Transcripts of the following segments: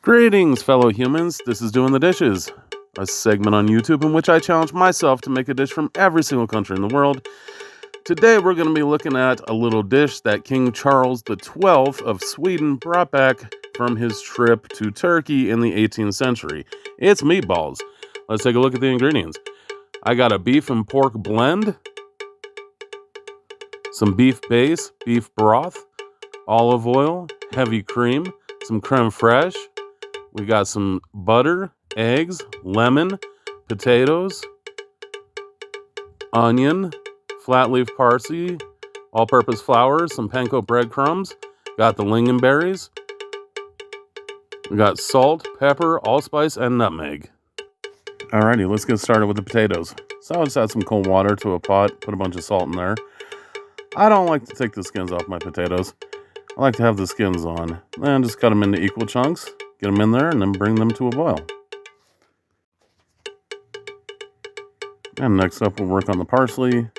Greetings, fellow humans. This is Doing the Dishes, a segment on YouTube in which I challenge myself to make a dish from every single country in the world. Today, we're going to be looking at a little dish that King Charles XII of Sweden brought back from his trip to Turkey in the 18th century. It's meatballs. Let's take a look at the ingredients. I got a beef and pork blend, some beef base, beef broth, olive oil, heavy cream, some creme fraiche. We got some butter, eggs, lemon, potatoes, onion, flat leaf parsley, all-purpose flour, some panko breadcrumbs. Got the lingonberries. We got salt, pepper, allspice, and nutmeg. Alrighty, let's get started with the potatoes. So I'll just add some cold water to a pot, put a bunch of salt in there. I don't like to take the skins off my potatoes. I like to have the skins on. And just cut them into equal chunks, get them in there, and then bring them to a boil. And next up, we'll work on the parsley.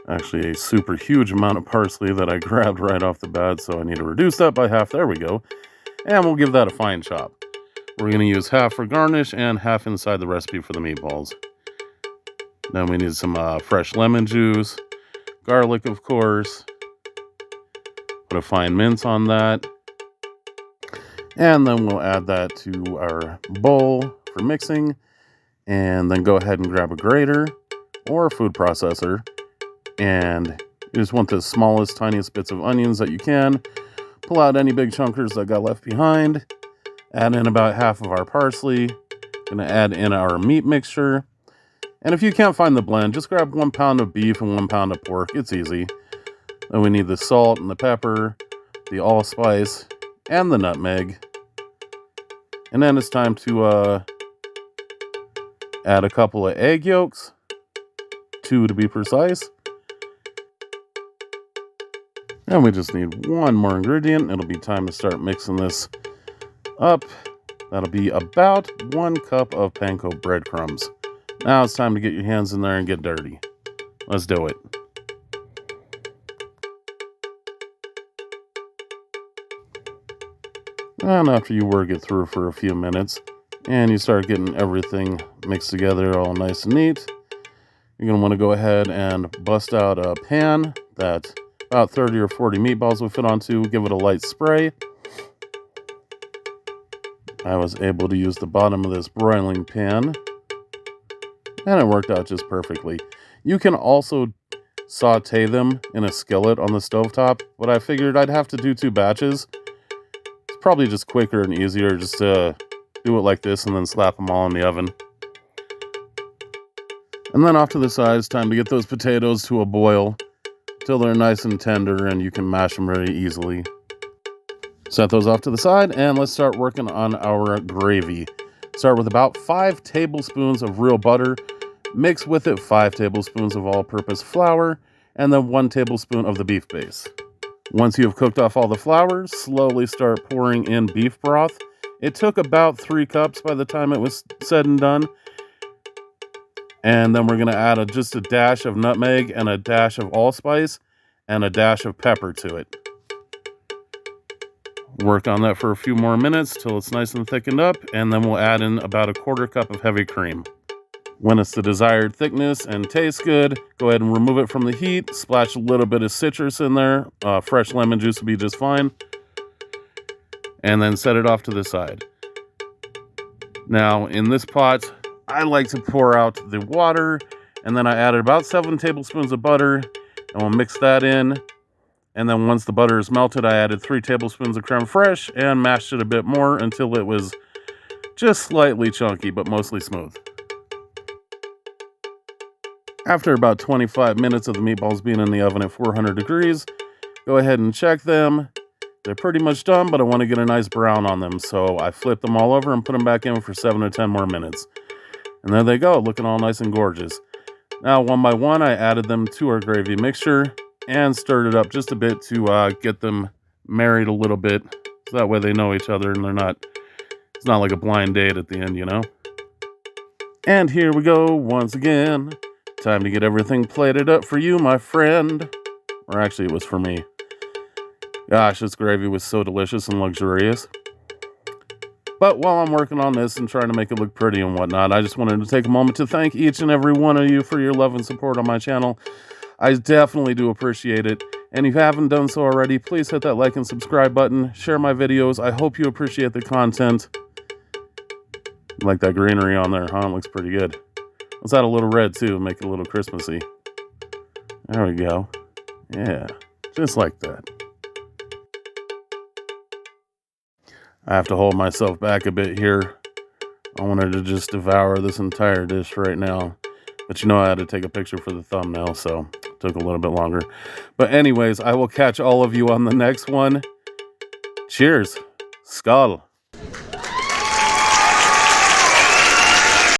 Actually, a super huge amount of parsley that I grabbed right off the bat, so I need to reduce that by half. There we go. And we'll give that a fine chop. We're going to use half for garnish and half inside the recipe for the meatballs. Then we need some fresh lemon juice, garlic, of course. Put a fine mince on that. And then we'll add that to our bowl for mixing. And then go ahead and grab a grater or a food processor. And you just want the smallest, tiniest bits of onions that you can. Pull out any big chunkers that got left behind. Add in about half of our parsley. Gonna add in our meat mixture. And if you can't find the blend, just grab 1 pound of beef and 1 pound of pork. It's easy. Then we need the salt and the pepper, the allspice, and the nutmeg. And then it's time to add a couple of egg yolks, 2 to be precise. And we just need one more ingredient. It'll be time to start mixing this up. That'll be about 1 cup of panko breadcrumbs. Now it's time to get your hands in there and get dirty. Let's do it. And after you work it through for a few minutes and you start getting everything mixed together all nice and neat, you're going to want to go ahead and bust out a pan that about 30 or 40 meatballs will fit onto. Give it a light spray. I was able to use the bottom of this broiling pan, and it worked out just perfectly. You can also saute them in a skillet on the stovetop, but I figured I'd have to do 2 batches. It's probably just quicker and easier just to do it like this and then slap them all in the oven. And then off to the side, it's time to get those potatoes to a boil till they're nice and tender and you can mash them very easily. Set those off to the side and let's start working on our gravy. Start with about 5 tablespoons of real butter. Mix with it 5 tablespoons of all-purpose flour and then 1 tablespoon of the beef base. Once you have cooked off all the flour, slowly start pouring in beef broth. It took about 3 cups by the time it was said and done. And then we're going to add just a dash of nutmeg and a dash of allspice and a dash of pepper to it. Work on that for a few more minutes till it's nice and thickened up, and then we'll add in about 1/4 cup of heavy cream. When it's the desired thickness and tastes good, go ahead and remove it from the heat. Splash a little bit of citrus in there. Fresh lemon juice will be just fine. And then set it off to the side. Now, in this pot, I like to pour out the water, and then I added about 7 tablespoons of butter, and we'll mix that in. And then once the butter is melted, I added 3 tablespoons of creme fraiche and mashed it a bit more until it was just slightly chunky, but mostly smooth. After about 25 minutes of the meatballs being in the oven at 400 degrees, go ahead and check them. They're pretty much done, but I want to get a nice brown on them, so I flip them all over and put them back in for 7 or 10 more minutes. And there they go, looking all nice and gorgeous. Now, one by one, I added them to our gravy mixture and stirred it up just a bit to get them married a little bit, so that way they know each other and it's not like a blind date at the end, you know? And here we go once again. Time to get everything plated up for you, my friend. Or actually, it was for me. Gosh, this gravy was so delicious and luxurious. But while I'm working on this and trying to make it look pretty and whatnot, I just wanted to take a moment to thank each and every one of you for your love and support on my channel. I definitely do appreciate it. And if you haven't done so already, please hit that like and subscribe button. Share my videos. I hope you appreciate the content. Like that greenery on there, huh? It looks pretty good. Let's add a little red too, make it a little Christmassy. There we go. Yeah, just like that. I have to hold myself back a bit here. I wanted to just devour this entire dish right now. But you know I had to take a picture for the thumbnail, so it took a little bit longer. But anyways, I will catch all of you on the next one. Cheers. Skål.